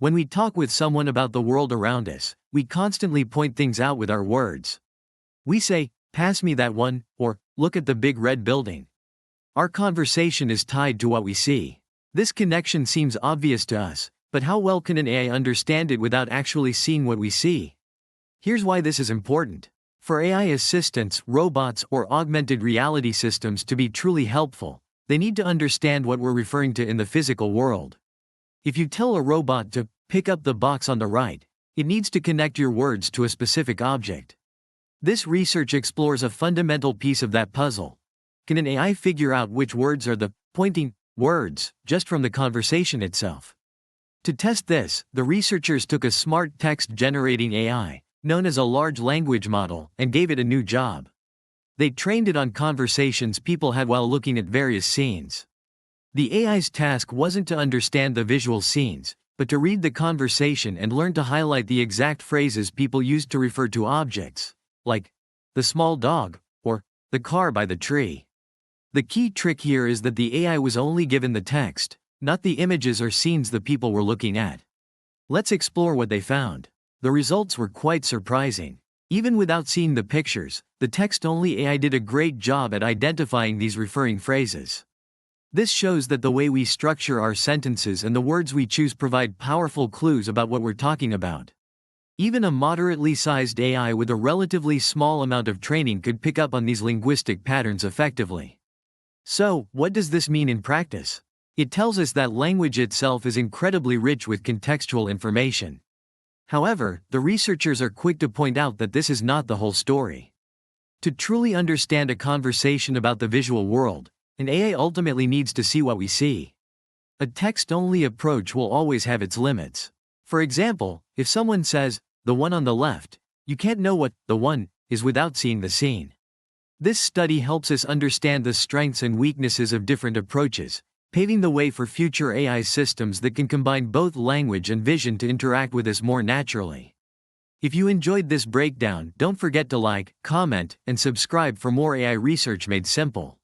When we talk with someone about the world around us, we constantly point things out with our words. We say, "Pass me that one," or "Look at the big red building." Our conversation is tied to what we see. This connection seems obvious to us, but how well can an AI understand it without actually seeing what we see? Here's why this is important. For AI assistants, robots, or augmented reality systems to be truly helpful, they need to understand what we're referring to in the physical world. If you tell a robot to pick up the box on the right, it needs to connect your words to a specific object. This research explores a fundamental piece of that puzzle. Can an AI figure out which words are the pointing words just from the conversation itself? To test this, the researchers took a smart text generating AI, known as a large language model, and gave it a new job. They trained it on conversations people had while looking at various scenes. The AI's task wasn't to understand the visual scenes, but to read the conversation and learn to highlight the exact phrases people used to refer to objects, like the small dog, or the car by the tree. The key trick here is that the AI was only given the text, not the images or scenes the people were looking at. Let's explore what they found. The results were quite surprising. Even without seeing the pictures, the text-only AI did a great job at identifying these referring phrases. This shows that the way we structure our sentences and the words we choose provide powerful clues about what we're talking about. Even a moderately sized AI with a relatively small amount of training could pick up on these linguistic patterns effectively. So, what does this mean in practice? It tells us that language itself is incredibly rich with contextual information. However, the researchers are quick to point out that this is not the whole story. To truly understand a conversation about the visual world, an AI ultimately needs to see what we see. A text-only approach will always have its limits. For example, if someone says, "the one on the left," you can't know what "the one" is without seeing the scene. This study helps us understand the strengths and weaknesses of different approaches, paving the way for future AI systems that can combine both language and vision to interact with us more naturally. If you enjoyed this breakdown, don't forget to like, comment, and subscribe for more AI research made simple.